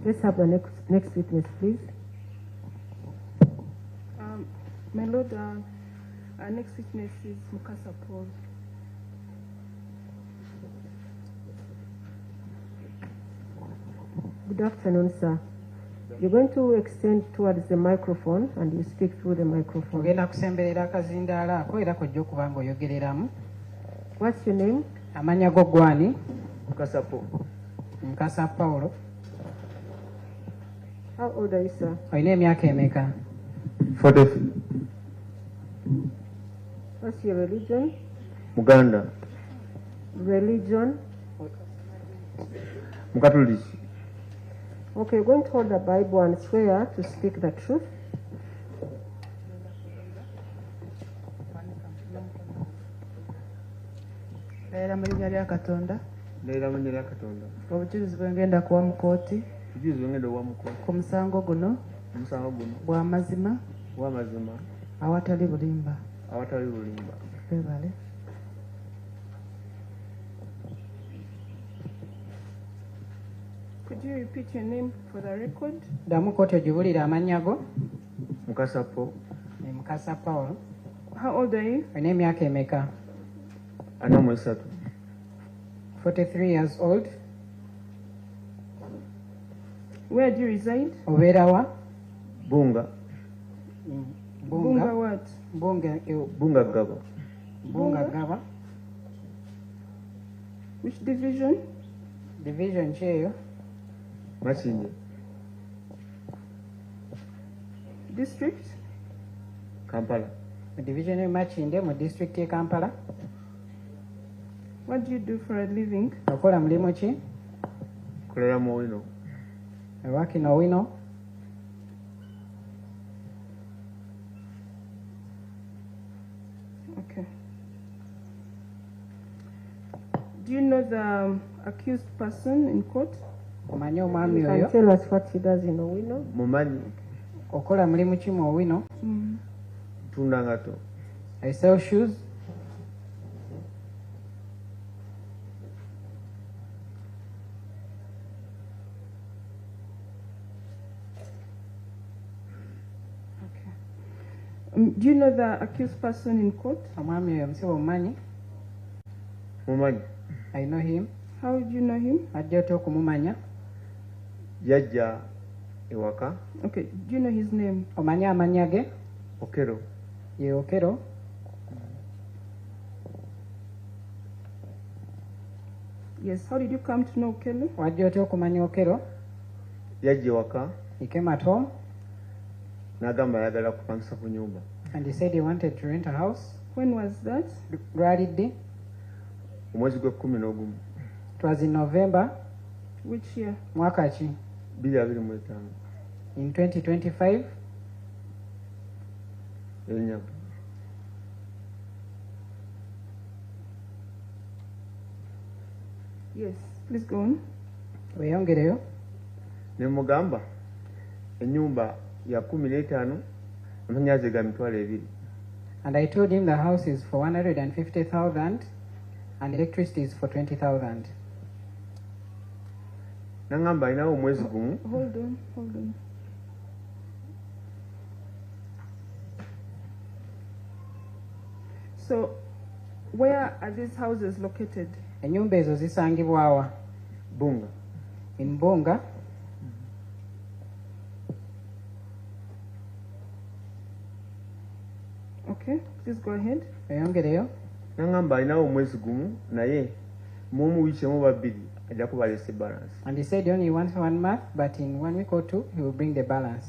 Let's have the next witness, please. My Lord, our next witness is Mukasa Paul. Good afternoon, sir. You're going to extend towards the microphone and you speak through the microphone. What's your name? Amanya Gogwani. Mukasa Paulo. How old are you, sir? Oine emyaka emeka? 43. What's your religion? Muganda. Religion? Mukatoliki. Okay, you're going to hold the Bible and swear to speak the truth. Era mu linnya lya Katonda. Leera mu linnya lya Katonda. Obujulizi bwe ngenda kuwa mu kkooti. Obujulizi bwe ngenda kuwa mu kkooti. Ku musango guno. Omusango guno. Bwa mazima. Bwa mazima. Awatali bulimba. Awatali bulimba. Weebale. Could you repeat your name for the record? Damu kkooti ogibulira amannya go. Mukasa Paul. Mukasa Paul. How old are you? Oine emyaka emeka? 43. 43 years old. Where do you reside? Obeera wa? Bunga. Bunga what? Bunga Ggaba. Bunga Ggaba. Which division? Division ki eyo? Makindye. District? Kampala. Division e Makindye mu district e Kampala. What do you do for a living? Okola mulimu ki? Kolera mu wino. I work in Owino. Okay. Do you know the accused person in court? Omanyi omwami You oyo? can tell us what he does in Owino. Mumanyi. Okola mulimu ki mu Owino? Tunda ngato. I sell shoes. Do you know the accused person in court? Omwami oyo omusibe omumanyi? Mumanyi. I know him. How do you know him? Ajja otya okumumanya? Yajja ewaka. Okay, do you know his name? Omanyi amannya ge? Okello. Ye Okello. Yes, how did you come to know Okello? Wajja otya okumanya Okello? Yajja ewaka. He came at home n'agamba ayagala kupangisa ku nyumba. and he said he wanted to rent a house. When was that? Lwalidde? Omwezi gwe-11. It was in November. Which year? Mwaka ki? 2025. In 2025. Erinnya. Yes, please go on. Weeyongereyo. Ne mugamba ennyumba ya 15 amanyaze ga mitwalo 2. And I told him the house is for 150,000 and electricity is for 20,000. Nangamba alinawo omwezi gumu. Hold on. So, where are these houses located? Ennyumba ezo zisangibwa wa? Bunga. In Bunga. Okay, please go ahead. Weeyongereyo. Nangamba alinawo omwezi gumu naye mu wiiki emu babiri ajja kubalesa balance. And he said he only wants 1 month, but in 1 week or 2 he will bring the balance.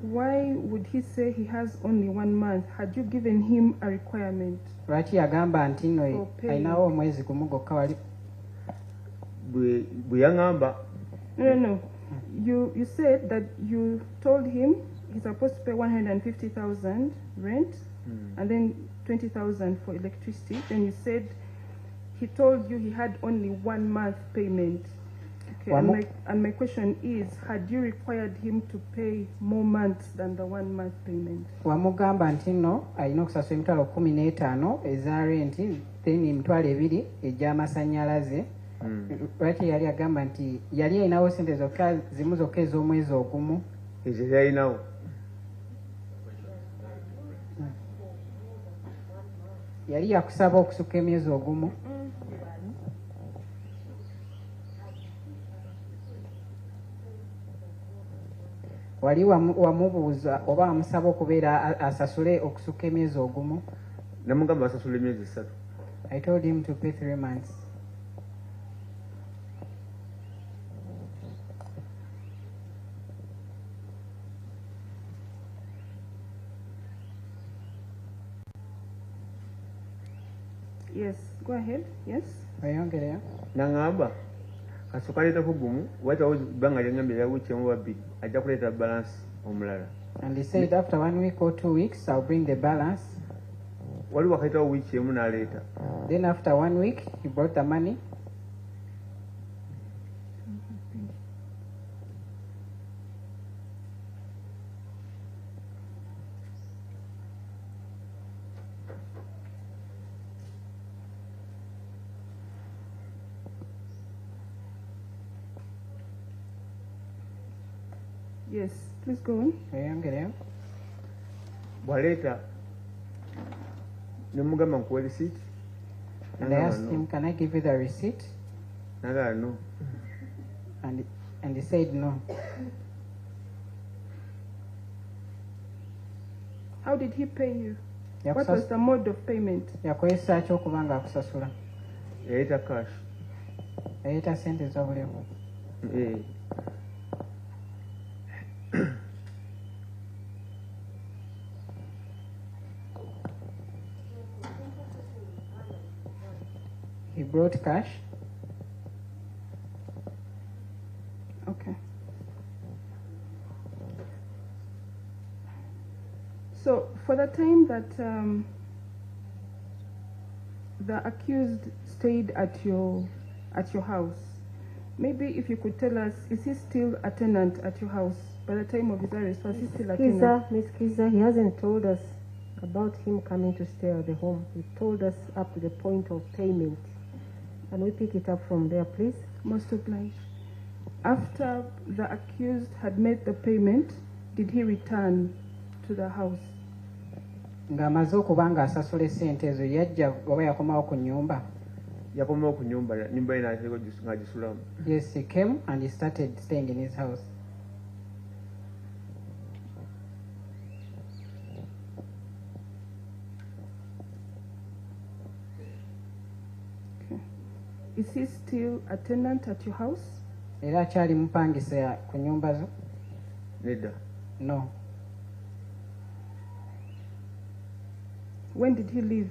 Why would he say he has only 1 month? Had you given him a requirement? Lwaki yagamba nti nno Okay. alinawo omwezi gumu gokka wali? Bwe yaŋŋamba. No. You said that you told him he's supposed to pay 150,000 rent and then 20,000 for electricity. Then you said he told you he had only 1 month payment. Okay, and my question is, had you required him to pay more months than the 1 month payment? Wamugamba nti nno alina okusasula emitwalo 15 eza renti, then emitwalo 2 egy'amasannyalaze, lwaki yali agamba nti yali alinawo sente zokka zimu zokka ez'omwezi ogumu ezo yalinawo yali yakusaba okusukka emyezi ogumu wali wamubuuza oba wamusaba okubeera asasule okusukka emyezi ogumu namugamba asasula emyezi 3. I told him to pay 3 months. Yes, go ahead. Yes. Oyongereyo. Nangamba kasooka leetako gumu watawo bbanga lyangambye lyawukyemu babiri ajja kuleeta balance omulala. And he said after 1 week or 2 weeks I'll bring the balance. Wali wakaitawo wiiki emu n'aleeta. Then after 1 week he brought the money. Yes, please go on. Oyongereyo. Bwaleeta nemugamba nkuwa receipt. And I asked him, can I give you the receipt? Nagala no. And he said no. How did he pay you? Yakusas- What was the mode of payment? yakozesa ki okuba nga akusasula? Yaleeta cash. Yaleeta sente z'obulimu. He brought cash. Okay. So for the time that the accused stayed at your house, maybe if you could tell us, is he still a tenant at your house by the time of his arrest? Was he still a tenant? Miss Kiza, he hasn't told us about him coming to stay at the home. He told us up to the point of payment. Can we pick it up from there, please? Most obliged. After the accused had made the payment, did he return to the house? Ng'amaze okuba ng'asasula essente ezo yajja oba yakomawo ku nnyumba? Yakomawo ku nnyumba ye n'ateekwa ng'agisulamu. Yes, he came and he started staying in his house. Okay. Is he still a tenant at your house? Era akyali mupangisa ku nnyumba zo? Nedda. No. When did he leave?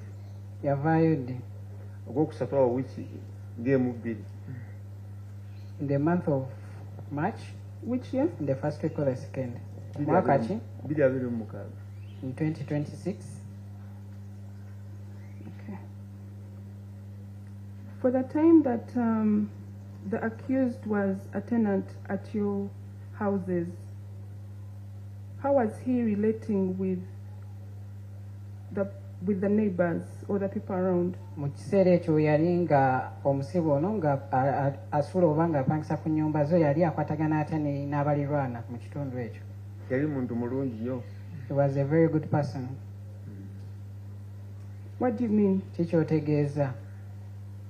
Yavaayo ddi? Ogw'okusatu awo wiiki ng'emu bbiri. In the month of March? Which year? In the first week or the second? Mwaka ki? 2026. In 2026? Okay. For the time that the accused was a tenant at your houses, how was he relating with the neighbors or the people around? Mu kiseera ekyo yali nga omusibe ono nga asula oba nga apangisa ku nnyumba zo yali akwatagana ate n'abalirwana mu kitundu ekyo? Yali muntu mulungi nnyo. He was a very good person. What do you mean? Kiki otegeeza?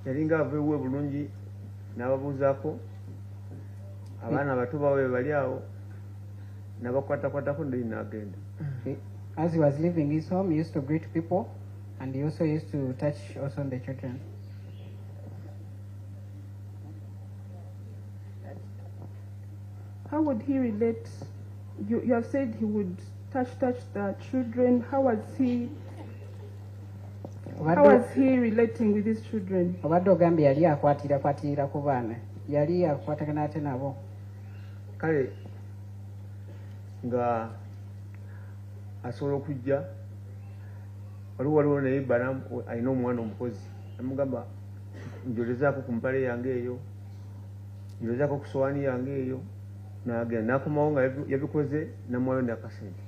Yali ng'ava ewe bulungi n'ababuuzaako abaana abato bawe bali awo n'abakwatakwatako ndali n'agenda. As he was leaving his home, he used to greet people and he also used to touch also on the children. How would he relate? You have said he would touch the children. How was he relating with his children? Obadde ogambye yali akwatira ku baana, yali akwatagana ate nabo? Kale nga asobola okujja waliwo naye bana alina omwana omukozi amugamba njolezaako ku mpale yange eyo, njolezaako ku sowaani yange eyo, n'agenda n'akomawo nga yabikoze namwayo n'akasente.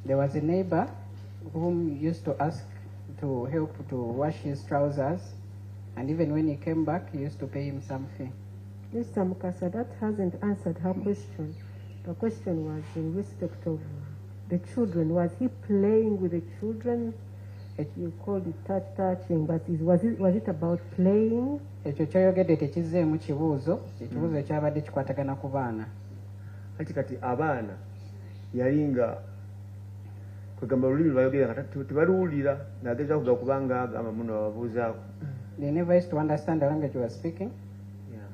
There was a neighbor whom used to ask to help to wash his trousers, And even when he came back, he used to pay him some fee. Mr. Mukasa, that hasn't answered her question. The question was in respect of the children. Was he playing with the children? You called it touching, but was it about playing? Ekyo kyoyogedde tekizzeemu kibuuzo, ekibuuzo ekyabadde kikwatagana ku baana. Kati abaana yali nga kwegamba olulimi lwayogera nga tebaluwulira n'ageza kuga kubanga agamba muno bababuuzaako. They never used to understand the language you were speaking. Yeah.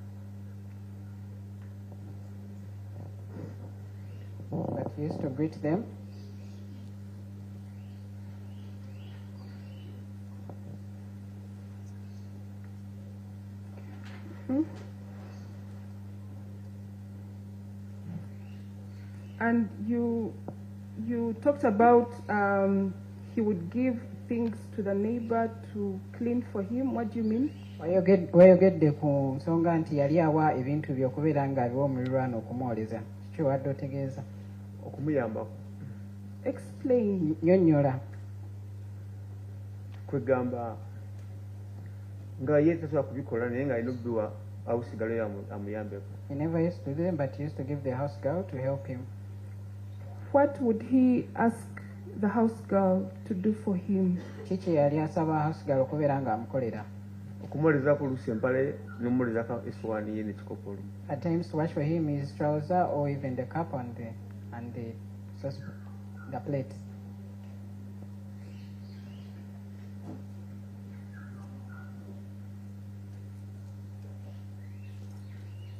But he used to greet them. And you talked about he would give things to the neighbor to clean for him. What do you mean? Wayogedde ku nsonga nti yali awa ebintu by'okubeera ng'abiwa omuliraano okumwoleza. Kiki wadde otegeeza? Okumuyambako. Explain. Nnyonnyola. Kwegamba nga ye tasobola kubikola naye nga alina obbiwa awusigalo amuyambeko. He never used to do them, but he used to give the house girl to help him. What would he ask the house girl to do for him? Kiki yali asaba house girl okubeera ng'amukolera? Okumwolezako oluusi empale n'omwolezako essowaani ye n'ekikopo. At times to wash for him his trouser or even the cup and the plate.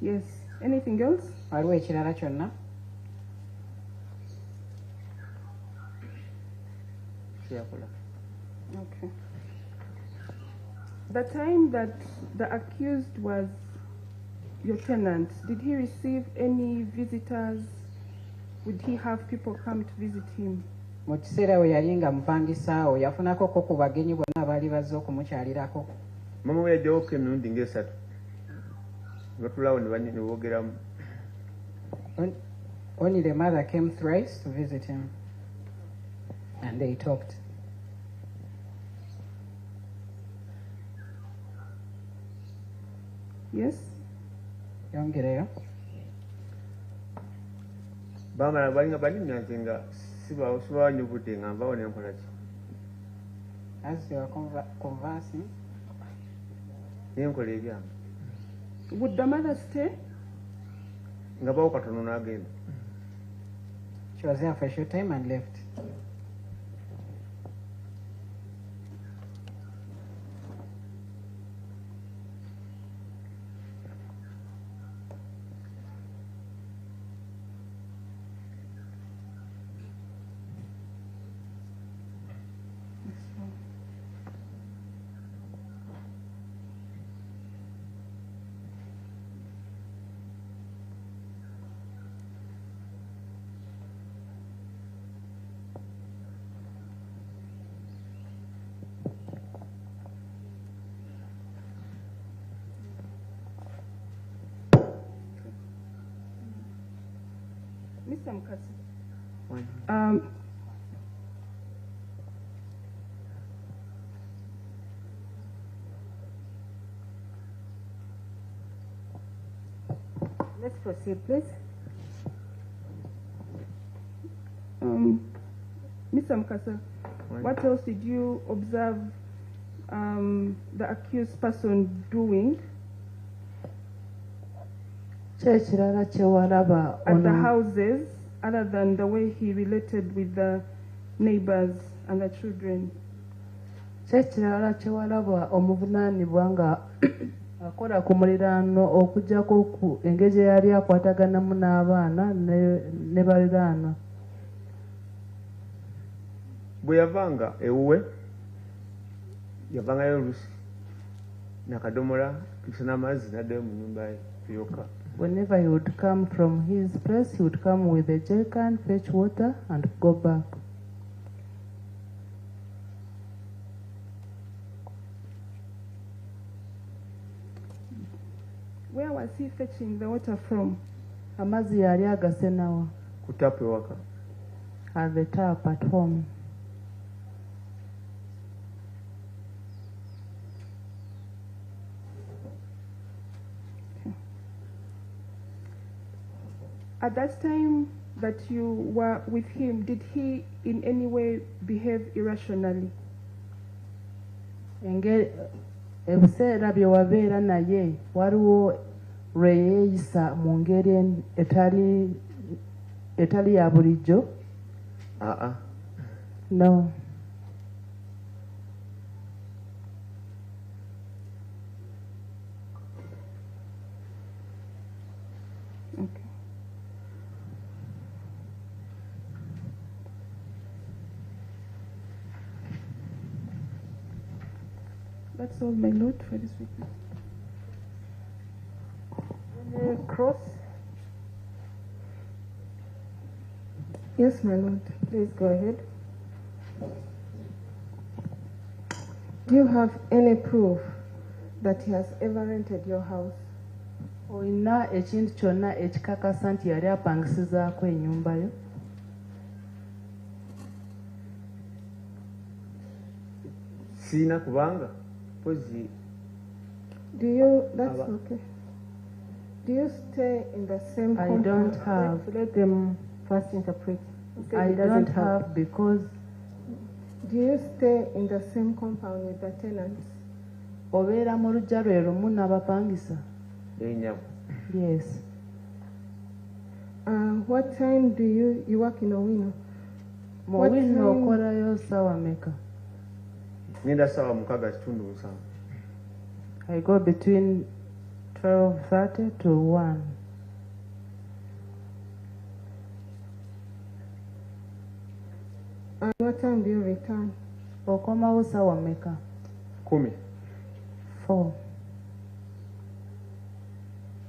Yes. Anything else? Waliwo ekirala kyonna? Okay. The time that the accused was your tenant, did he receive any visitors? Would he have people come to visit him? Mu kiseera we yali nga mupangisaawo yafunako ko ku bagenyi bonna abaali bazze okumukyalirako. Mama we yajjawoko emirundi ng'esatu. Batulawo ne boogeramu. Only the mother came thrice to visit him, and they talked. Yes? Yongereyo. Bamala balinga bannya nti nga sibawanyubudde nga nvawo ne nkola ki. As they were conversing, naye nkola ebyange. Would the mother stay? Nga bawo katono n'agenda. She was there for a short time and left. Mr. Mukasa. Let's proceed, please. Mr. Mukasa, what else did you observe the accused person doing at the houses, other than the way he related with the neighbors and the children? Kyekirala kyewalaba omuvunaanibwa nga akola ku muliraano okuggyako ku engeri yali akwataganamu n'abaana ne baliraanwa. Bwe yavanga ewuwe yavangayo oluusi nakadomola kisa n'amazzi n'addayo mu nnyumba ye kuyoka. Whenever he would come from his place, he would come with a jerrycan, fetch water, and go back. Where was he fetching the water from? Amazzi yali agasenawa? Ku tap ewaka. At the tap at home. At that time that you were with him, did he in any way behave irrationally? Ebiseera bye wabeera naye waliwo lwe yeeyisa mu ngeri etali ya bulijjo? No. Okay. That's all, my Lord, for this witness. Cross. Yes, my Lord. Please go ahead. Do you have any proof that he has ever rented your house? Olina ekintu kyonna ekikakasa nti yali apangisizaako ennyumba yo? Sina kubanga pozi. Do you, that's okay. Do you stay in the same compound? I don't have. Let them first interpret. I don't have because. Do you stay in the same compound with the tenants? Obeera mu luggya lwe lumu n'abapangisa? Yes. What time do you work in Owino? Mu Owino okolayo ssaawa mmeka? Ngenda ssaawa 6:7. I go between 12:30 to 1. And what time do you return? Okomawo ssaawa mmeka? 10. 4.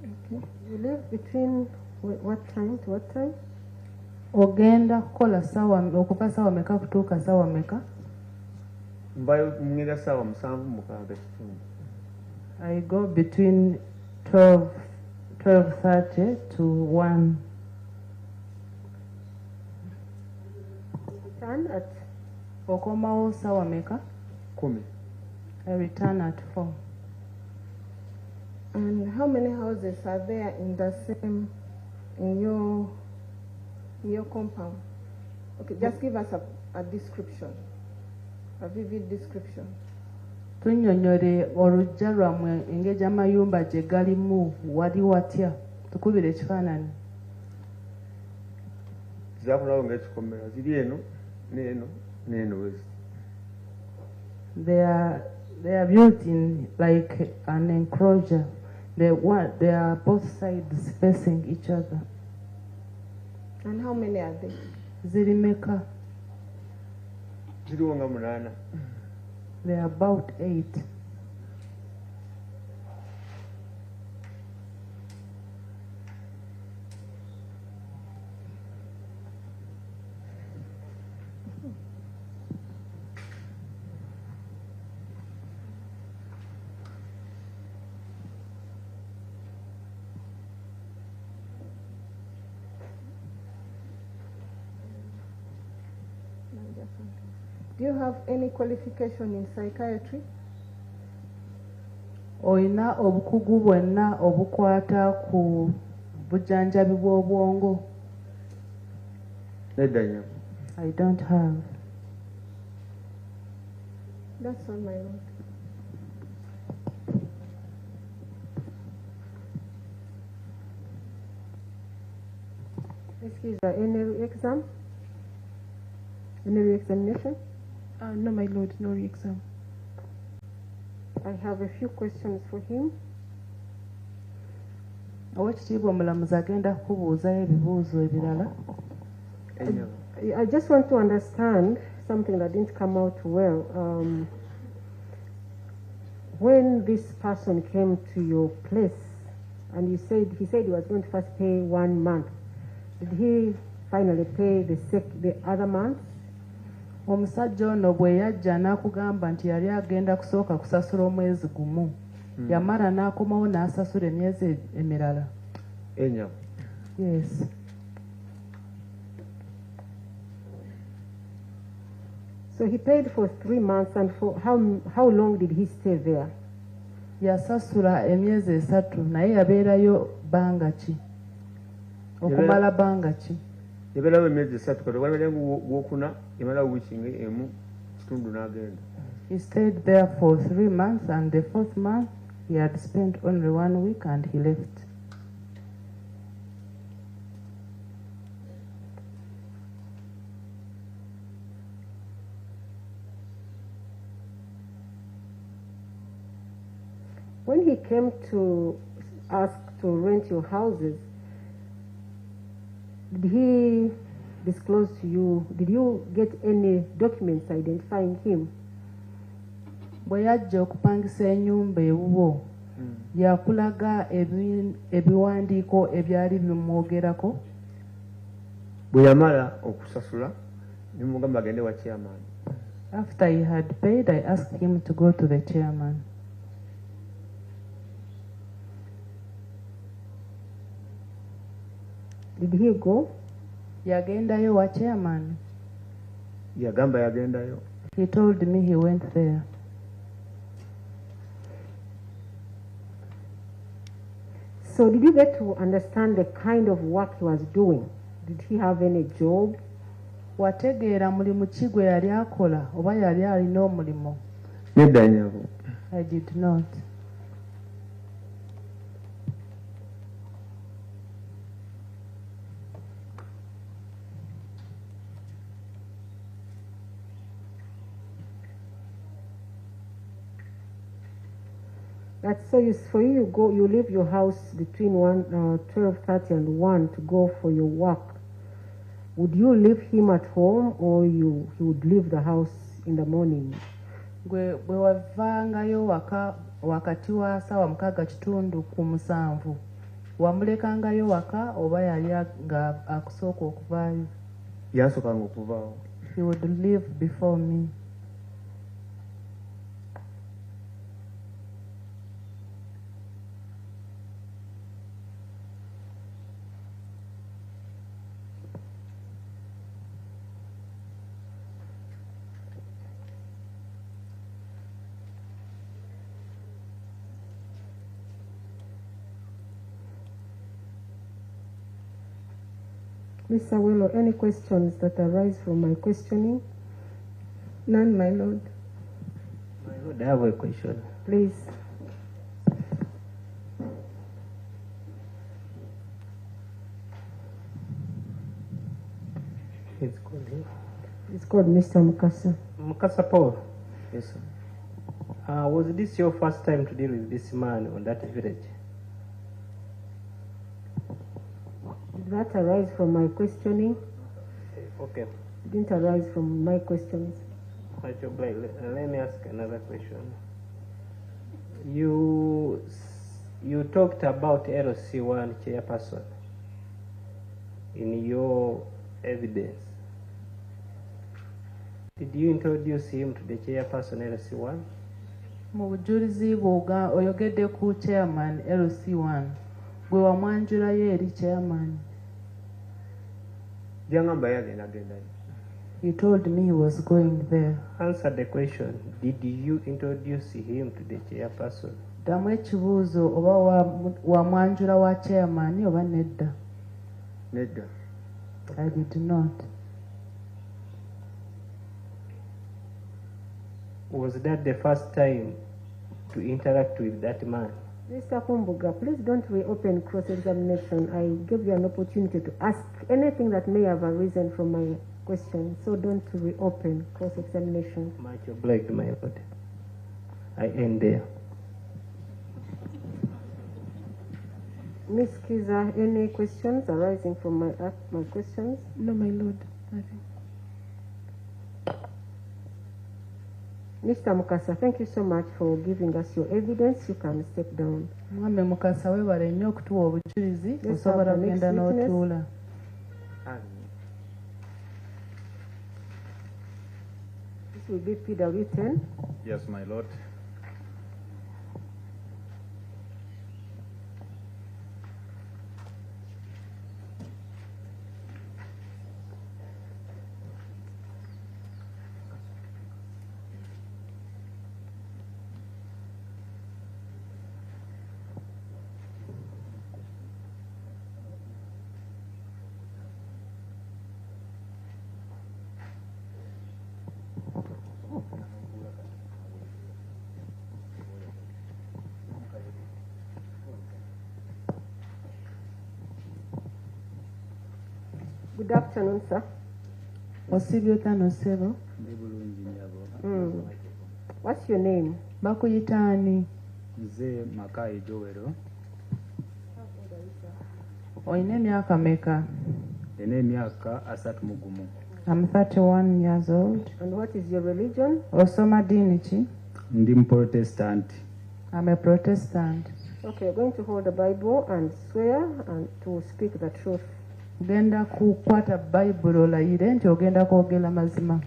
Okay. You live between what time to what time? Ogenda kukola ssaawa okuva ssaawa mmeka kutuuka ssaawa mmeka? Mbayo ngenda ssaawa 7:6. I go between 12:30 to 1. Return at? Okomawo ssaawa mmeka? 10. I return at 4. And how many houses are there in the same, in your compound? Okay, just give us a description, a vivid description. Tunnyonnyole oluggya lwammwe engeri amayumba gye galimu wali watya? Tukubire ekifaananyi. Zakulaba ng'ekikomera ziri eno n'eno n'eno wezi. They are built in like an enclosure. They are both sides facing each other. And how many are there? Ziri meka? Ziriwo nga 8. They are about 8. Do you have any qualification in psychiatry? Oyina obukugu bwonna obukwata ku bujjanjabi bw'obwongo? Nedda nnyo. I don't have. That's all, my Lord. Excuse me, any exam? Any re-examination? No, my Lord, no re-exam. I have a few questions for him. Oweekitiibwa omulamuzi agenda kukubuuzayo ebibuuzo ebirala. I just want to understand something that didn't come out well. When this person came to your place and he said he was going to first pay 1 month, did he finally pay the other month? Omusajja ono bwe yajja n'akugamba nti yali agenda kusooka kusasula omwezi gumu, yamala n'akomawo n'asasula emyezi emirala? Enya. Yes. So he paid for 3 months, and for how long did he stay there? Yasasula emyezi 3 naye yabeerayo bbanga ki? okumala bbanga ki? Yabeerawo emyezi 3 kati waliwo gwokuna yamalawo wiiki emu kitundu n'agenda. He stayed there for 3 months, and the 4th month he had spent only 1 week and he left. When he came to ask to rent your houses, did he disclose to you, did you get any documents identifying him? Bwe yajja okupangisa ennyumba ewuwo yakulaga ebiwandiiko ebyali bimwogerako? Bwe yamala okusasula ne mugamba agende wa chairman. After he had paid, I asked him to go to the chairman. Did he go? Yagendayo wa chairman? Yagamba yagendayo. He told me he went there. So did you get to understand the kind of work he was doing? Did he have any job? Wategeera mulimu ki gwe yali akola oba yali alina omulimo? Nedda nyabo. I did not. That's so you leave your house between 12:30 and 1 to go for your work. Would you leave him at home, or he would leave the house in the morning? Bwe wavangayo waka wakati wa sawa 6:7 wamulekangayo waka oba yali nga akusooka okuvaayo? Yasookanga okuvaawo. He would leave before me. Mr. Willow, any questions that arise from my questioning? None, my lord. My lord, I have a question. Please. It's called him. It's called Mr. Mukasa. Mukasa Paul. Yes, sir. Was this your first time to deal with this man on that village? Did that arise from my questioning? Okay. It didn't arise from my questions. Let me ask another question. You talked about LC1 chairperson in your evidence. Did you introduce him to the chairperson LC1? Mu bujulizi bwoga oyogedde ku chairman LC1 gwe wamwanjulayo eri chairman. Yangamba yagenda. He told me he was going there. Answer the question. Did you introduce him to the chairperson? Ddamu ekibuuzo oba wamwanjula wa chairman oba nedda? Nedda. I did not. Was that the first time to interact with that man? Mr. Kumbuga, please don't reopen cross-examination. I gave you an opportunity to ask anything that may have arisen from my question, so don't reopen cross-examination. Much obliged, my lord. I end there. Ms. Kiza, any questions arising from my questions? No, my lord. Nothing. Mr. Mukasa, thank you so much for giving us your evidence. You can step down. Mwami Mukasa webale nnyo okutuwa obujulizi Yes, osobola sir, the next kugenda witness. n'otuula. This will be PW10. Yes, my lord. Good afternoon, sir. Osibyotano sebo. What's your name? Bakuyitani. Nze Makai Joero. Oyine emyaka meka? Ene emyaka 31. I'm 31 years old. And what is your religion? Osoma dini ki? Ndi Protestant. I'm a Protestant. Okay, you're going to hold the Bible and swear and to speak the truth. Genda kukwata Bible olayire nti ogenda kwogera mazima.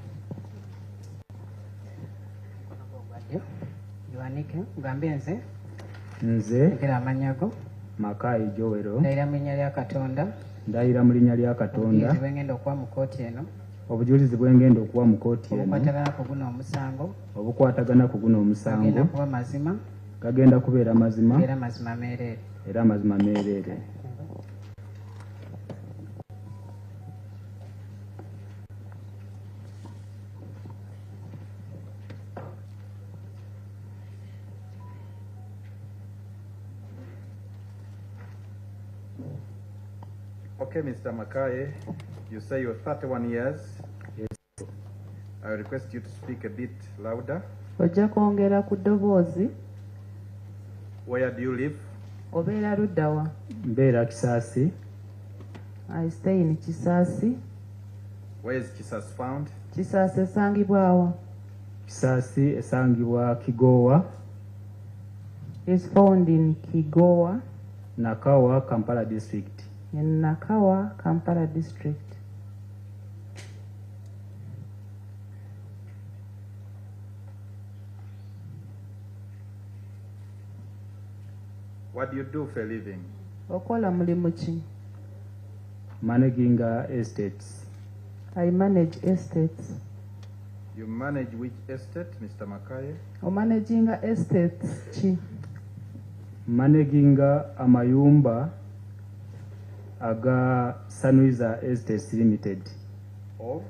Yohanike, ugambe nze. Nze Nkira amanyago. Makai Joero. Ndayira mu linnya lya Katonda. Ndayira mu linnya lya Katonda. Obujulizi bwengenda okuwa mu kkooti eno. Obujulizi bwengenda okuwa mu kkooti eno. Obukwatagana ku guno omusango. Obukwatagana ku guno omusango. Gagenda kuba mazima. Gagenda kubeera mazima. Era mazima meereere. Era mazima meereere. Okay, Mr. Makai, you say you're 31 years. Yes. I request you to speak a bit louder. Ojja kwongera ku ddoboozi. Where do you live? Obeera ludda wa? Mbeera Kisaasi. I stay in Kisaasi. Where is Jesus found? Kisaasi esangibwa wa? Kisaasi esangibwa Kigowa. Is found in Kigowa. Nakawa, Kampala district. In Nakawa, Kampala district. What do you do for a living? Okola mulimu ki? Managing estates. I manage estates. You manage which estate, Mr. Makai? Managing estates ki? Managing amayumba aga Sanuiza Estates Limited. Of?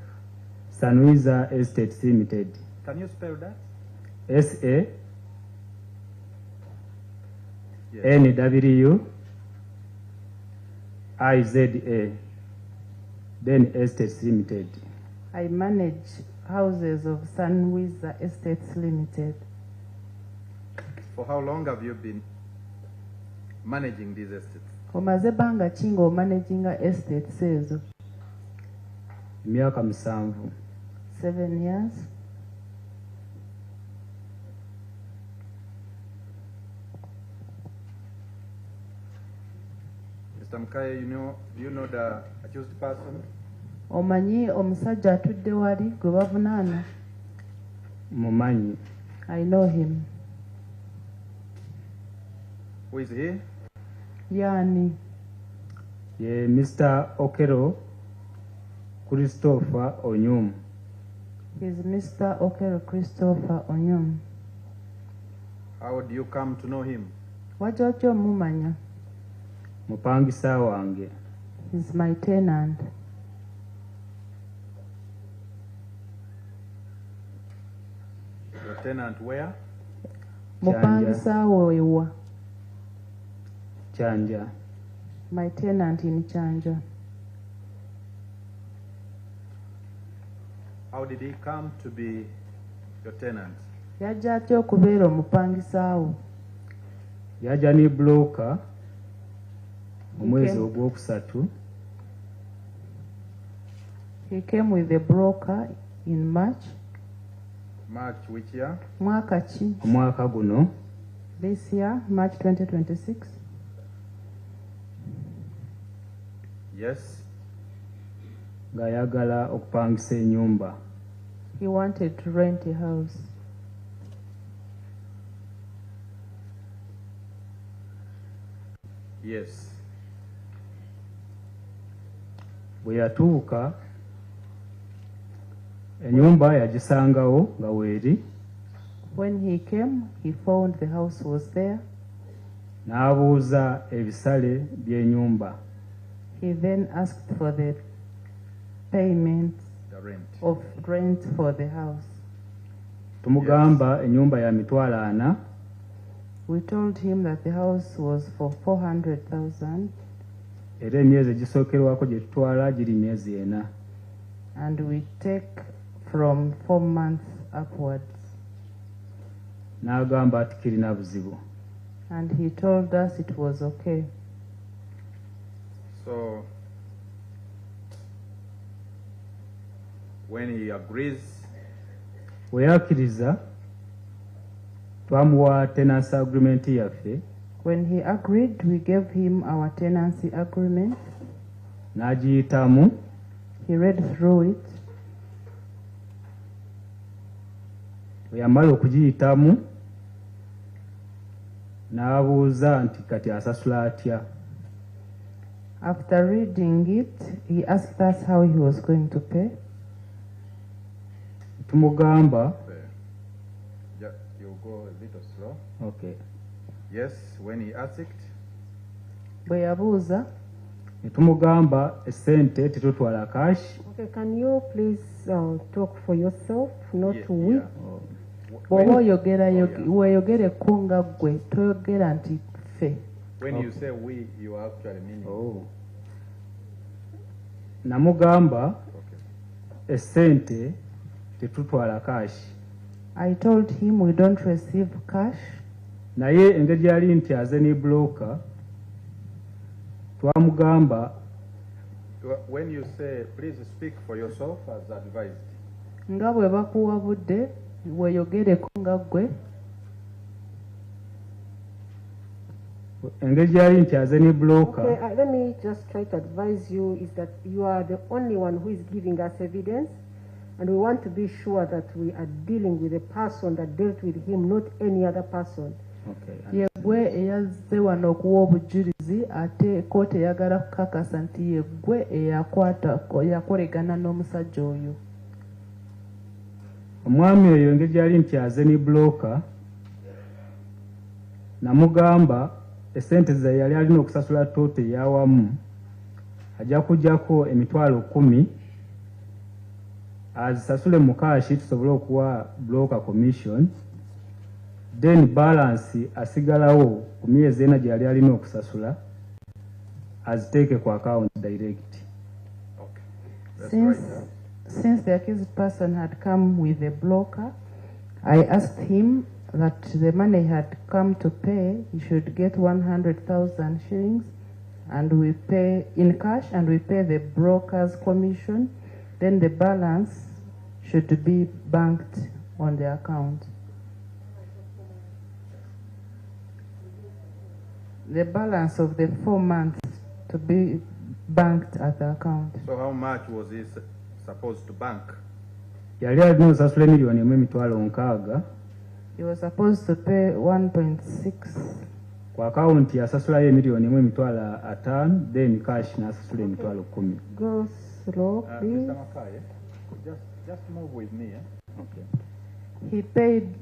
Sanuiza Estates Limited. Can you spell that? S-A Yes. NWIZA. Then Estates Limited. I manage houses of Sunwiza Estates Limited. For how long have you been managing these estates? Omaze banga ki nga omanaginga estates ezo? Emyaka 7. 7 years. Mr. Makai, you know the accused person? Omanyi omusajja atudde wali gwe bavunaana? Mumanyi. I know him. Who is he? Yani. Ye Mr. Okello Christopher Onyum. He's Mr. Okello Christopher Onyum. How do you come to know him? Wajja otya omumanya? Mupangisa wange. He's my tenant. Your tenant where? Mupangisa wewa. Chanja. My tenant in Chanja. How did he come to be your tenant? Yajja atya okubeera omupangisa wo? Yajja ne broker omwezi Ogw'Okusatu. He came with a broker in March. March which year? Mwaka ki? Omwaka guno. This year, March 2026. Yes. Ng'ayagala okupangisa ennyumba. He wanted to rent a house. Yes. Bwe yatuuka ennyumba yagisangawo nga weeri. When he came, he found the house was there. N'abuuza ebisale by'ennyumba. He then asked for the payment of rent for the house. Tumugamba ennyumba ya mitwalo 4. We told him that the house was for 400,000. era emyezi egisookerwako gye tutwala giri myezi 4. And we take from 4 months upwards. N'agamba ati kirina buzibu. And he told us it was okay. So, when he agrees, we yakkiriza twamuwa tenancy agreement yaffe. When he agreed, we gave him our tenancy agreement. N'agiyitamu. He read through it. We yamala okugiyitamu n'abuuza nti kati asasula atya. After reading it, he asked us how he was going to pay. Tumugamba. You go a little slow. Okay. Yes, when he asked. Bwe yabuuza. Tumugamba esente tetutwala cash. Okay, can you please talk for yourself, not we? Bw'oba oyogere kunga gwe toyogera nti ffe. When you say we, you are actually meaning. Oh. Namugamba esente tetutwala cash. I told him we don't receive cash. Naye engeri yali nti aze ne broker twamugamba. When you say please speak for yourself as advised. Nga bwe bakuwabudde weeyogere kunga gwe. Engeri yali nti aze ne broker. Okay, let me just try to advise you is that you are the only one who is giving us evidence, and we want to be sure that we are dealing with a person that dealt with him, not any other person. Okay. Yegwe eyazze wano okuwa obujulizi ate kkooti eyagala kukakasa nti yegwe eyakolegana n'omusajja oyo. Omwami oyo engeri yali nti aze ne broker namugamba esente ze yali alina okusasula toote eyawamu ajja kujjako emitwalo 10 azisasule mu kaashi tusobole okuwa broker commission, then balance asigalawo ku myezi 4 gye yali alina okusasula aziteeke ku account direct. Okay. Since the accused person had come with a broker, I asked him that the money had come to pay, he should get 100,000 shillings, and we pay in cash, and we pay the broker's commission. Then the balance should be banked on the account. The balance of the 4 months to be banked at the account. So how much was he supposed to bank? Yali alina okusasula miliyoni 1.6. He was supposed to pay 1.6. Ku account yasasulayo miliyoni 1.5, then cash n'asasula emitwalo 10. Go slow, please. Mr. Mackay, just move with me. Okay. He paid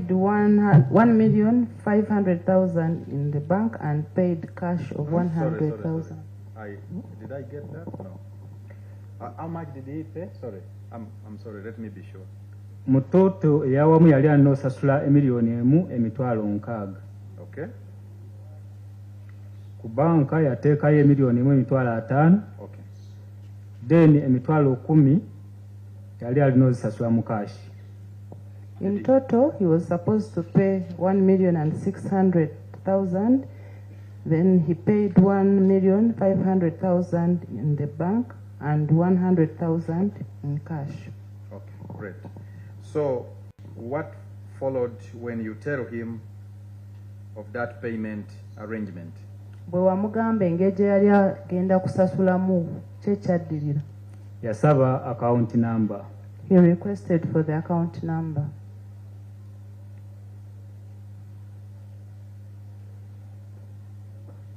1,500,000 in the bank and paid cash of 100,000. Did I get that? No. How much did he pay? Sorry, I'm sorry. Let me be sure. Mutoto eyawamu yali alina osasula emiliyoni 1.6. Okay. Ku banka yateekayo emiliyoni 1.5. Okay. Then emitwalo 10 yali alina ozisasula mu cash. In total, he was supposed to pay 1,600,000. Then he paid 1,500,000 in the bank and 100,000 in cash. Okay, great. So, what followed when you tell him of that payment arrangement? Bwe wamugamba engeri gye yali agenda kusasulamu kye kyaddirira. Yasaba account number. He requested for the account number.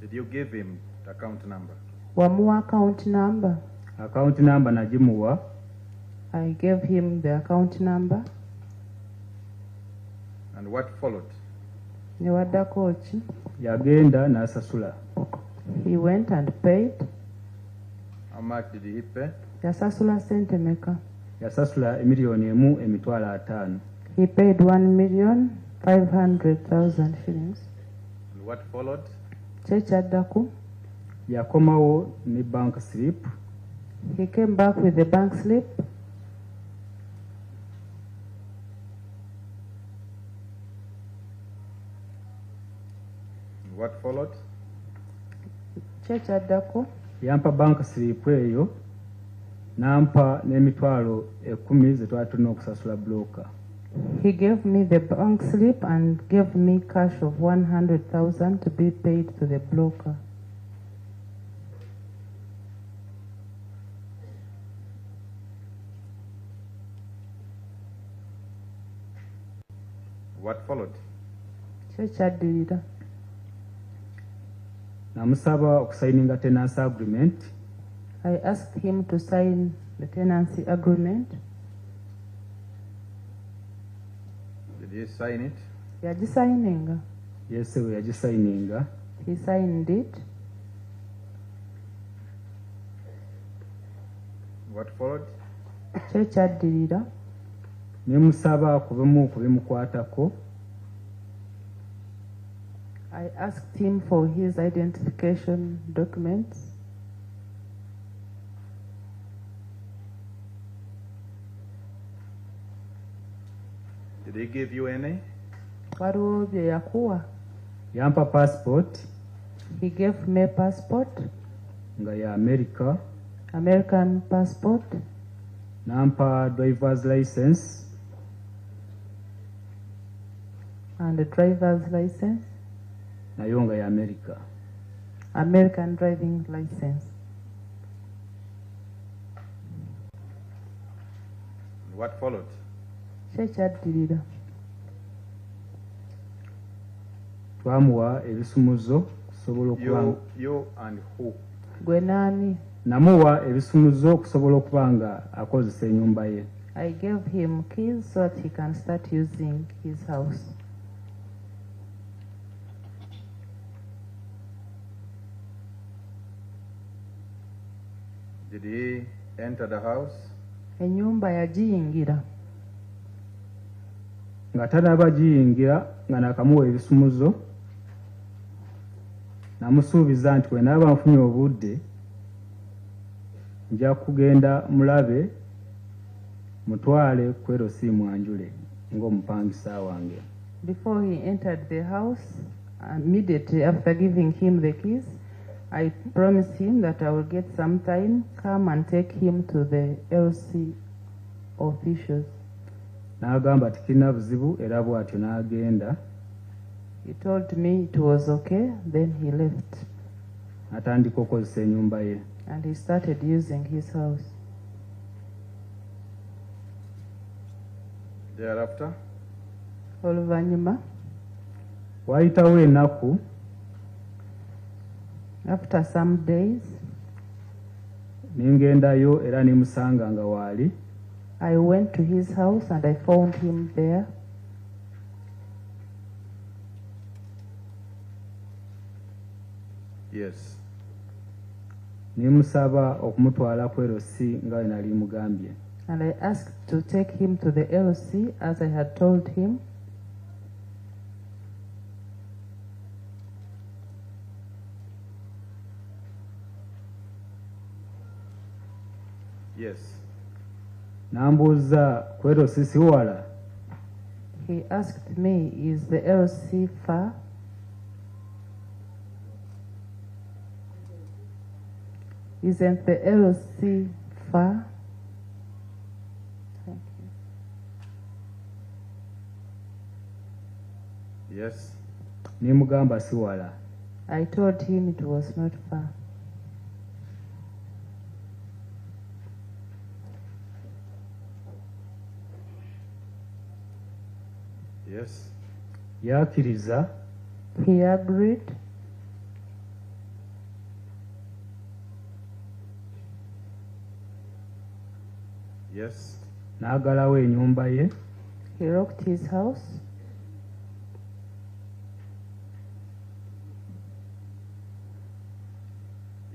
Did you give him the account number? Wamuwa account number. Account number nagimuwa. I gave him the account number. And what followed? Ne waddako ki? Yagenda n'asasula. He went and paid. How much did he pay? Yasasula sente meka? Yasasula emiliyoni 1.5. He paid 1,500,000 shillings. And what followed? Kye kyaddako? yakomawo ne bank slip. He came back with the bank slip. What followed? Kyekyadako. Yampa bank slip eyo nampa n'emitwalo 10 ze twali tulina okusasula broker. He gave me the bank slip and gave me cash of 100,000 to be paid to the broker. What followed? Kyekyadirira. Namusaba okusayininga tenancy agreement. I asked him to sign the tenancy agreement. Did he sign it? Yagisigninga. Yes, we yagisigninga. He signed it. What followed? Kyekyadirira. Nemusaba kubimu kubimukwatako. I asked him for his identification documents. Did he give you any? Waliwo bye yakuwa. Yampa passport. He gave me passport. Nga ya America. American passport. Nampa driver's license. And a driver's license. Nayo nga ya America. American driving license. What followed? Kyekyadirira. Twamuwa ebisumuzo kusobola okubanga. You and who? Gwe naani? Namuwa ebisumuzo kusobola okubanga akozesa ennyumba ye. I gave him keys so that he can start using his house. Did he enter the house? Ennyumba yagiyingira. Nga tanaba giyingira nga nakamuwa ebisumuzo. Namusuubiza nti bwenaaba nfunye obudde nja kugenda mulabe mutwale kwero si mwanjule ng'omupangisa wange. Before he entered the house, immediately after giving him the keys, I promised him that I will get some time, come and take him to the LC officials. N'agamba tikirina buzibu era bw'atyo n'agenda. He told me it was okay, then he left. Atandika okukozesa ennyumba ye. And he started using his house. Thereafter? Oluvannyuma. Wayitawo ennaku. After some days. Ningendayo era nimusanga nga waali. I went to his house and I found him there. Yes. Nimusaba okumutwala ku LC nga bwe nali mugambye. And I asked to take him to the LC as I had told him. Yes. Nambuuza ku LC si wala. He asked me, is the LC far? Isn't the LC far? Thank you. Yes. Nimugamba si wala. I told him it was not far. Yes. Yakiriza. He agreed. Yes. N'agalawo ennyumba ye. He locked his house.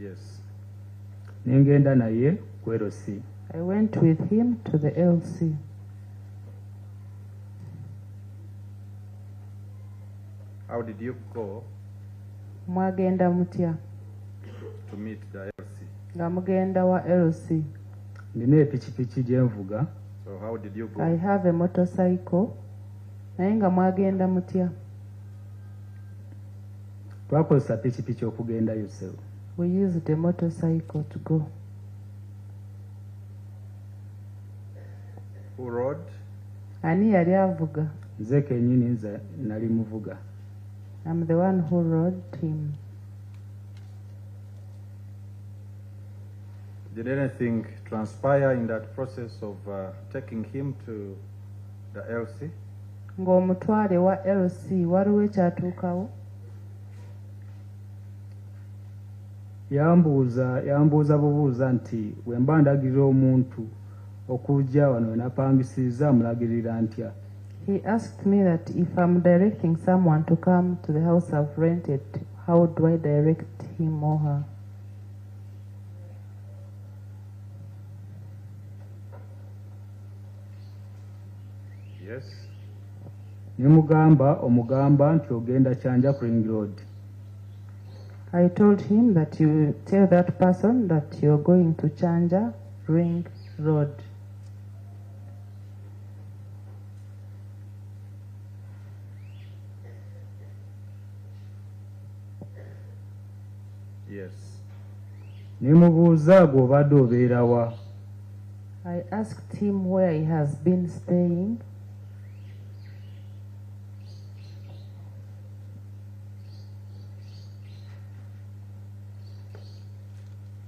Yes. Ningenda naye ku LC. I went with him to the LC. How did you go? Mwagenda mutya? to meet the LC. nga mugenda wa LC. Nina epikipiki gye nvuga. So how did you go? I have a motorcycle. Naye nga mwagenda mutya? Twakozesa pikipiki okugendayo ssebo. We used a motorcycle to go. Who rode? Ani yali avuga? Nze kennyini nze nali muvuga. I'm the one who rode him. Did anything transpire in that process of taking him to the LC? Ng'omutwale wa LC waliwo ekyatuukawo? Yambuuza bubuuza nti bwe mba ndagirira omuntu okujja wano napangisiza mulagirira ntya. He asked me that if I'm directing someone to come to the house I've rented, how do I direct him or her? Yes. Omugamba nti ogenda Kyanja Ring Road. I told him that you tell that person that you're going to Kyanja Ring Road. Yes. Nemubuuza gw'obadde obeera wa. I asked him where he has been staying.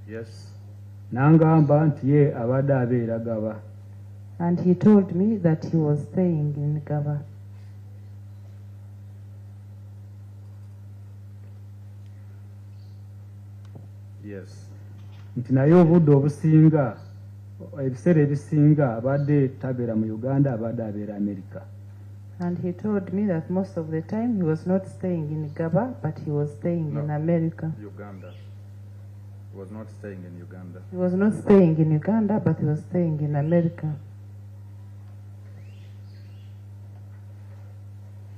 Yes. Nangamba nti ye abadde abeera Ggaba. And he told me that he was staying in Ggaba. Yes. Nti naye obudde obusinga ebiseera ebisinga abadde tabeera mu Uganda, abadde abeera America. And he told me that most of the time he was not staying in Ggaba, but he was staying in America. Uganda. He was not staying in Uganda. He was not staying in Uganda, but he was staying in America.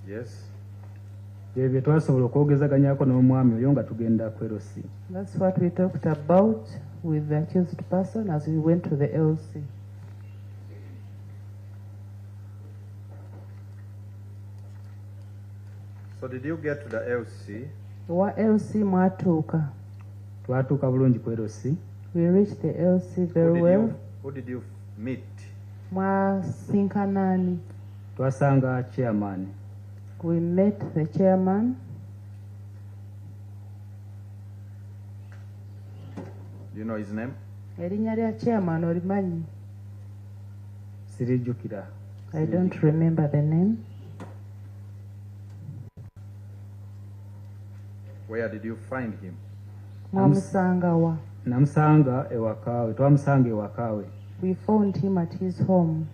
Yes. Ebyo twasobola okwogezaganyako n'omwami oyo nga tugenda ku LC. That's what we talked about with the accused person as we went to the LC. So did you get to the LC? Wa LC mwatuuka. Twatuuka bulungi ku LC. We reached the LC very well. Who did you meet? Mwasinkanani. Twasanga chairman. We met the chairman. Do you know his name? Erinnya lya chairman olimanyi? Sirijjukira. I don't remember the name. Where did you find him? Mwamusanga wa? Namusanga ewakaawe. Twamusanga ewakaawe. We found him at his home.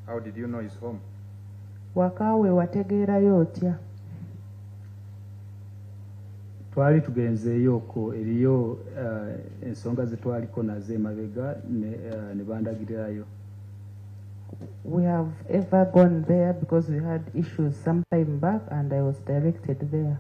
How did you know his home? Wakaawe wategeerayo otya? Twali tugenzeeyo okwo eriyo ensonga ze twaliko nazo emabega ne bandagirirayo. We have ever gone there because we had issues some time back and I was directed there.